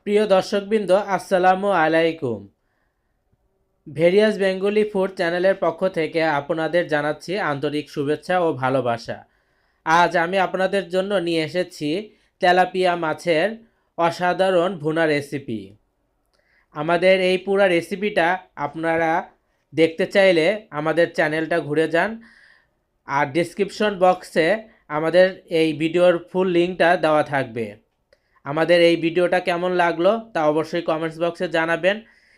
প্রিয় দর্শকবৃন্দ, আসসালামু আলাইকুম। ভেরিয়াস বেঙ্গলি ফুড চ্যানেলের পক্ষ থেকে আপনাদের জানাচ্ছি আন্তরিক শুভেচ্ছা ও ভালোবাসা। আজ আমি আপনাদের জন্য নিয়ে এসেছি তেলাপিয়া মাছের অসাধারণ ভুনা রেসিপি। আমাদের এই পুরো রেসিপিটা আপনারা দেখতে চাইলে আমাদের চ্যানেলটা ঘুরে যান, আর ডেসক্রিপশন বক্সে আমাদের এই ভিডিওর ফুল লিঙ্কটা দেওয়া থাকবে। আমাদের এই ভিডিওটা কেমন লাগলো তা অবশ্যই কমেন্টস বক্সে জানাবেন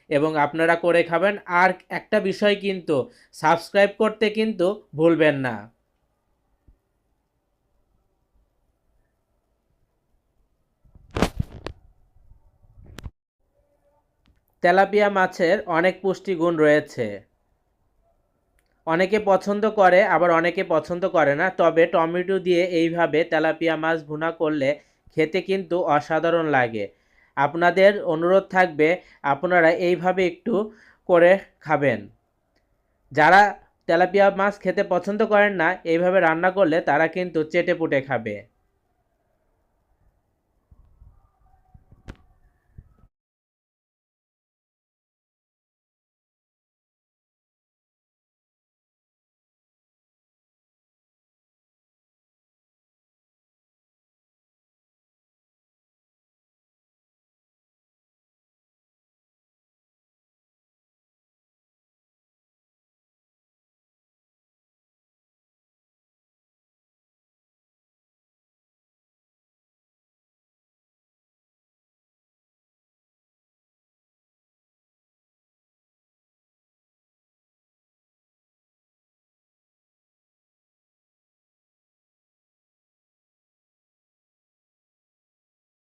এবং আপনারা করে খাবেন। আর একটা বিষয় কিন্তু সাবস্ক্রাইব করতে কিন্তু ভুলবেন না। তেলাপিয়া মাছের অনেক পুষ্টিগুণ রয়েছে। অনেকে পছন্দ করে, আবার অনেকে পছন্দ করে না। তবে টমেটো দিয়ে এইভাবে তেলাপিয়া মাছ ভুনা করলে খেতে কিন্তু অসাধারণ লাগে। আপনাদের অনুরোধ থাকবে আপনারা এইভাবে একটু করে খাবেন। যারা তেলাপিয়া মাছ খেতে পছন্দ করেন না, এইভাবে রান্না করলে তারা কিন্তু চেটেপুটে খাবে।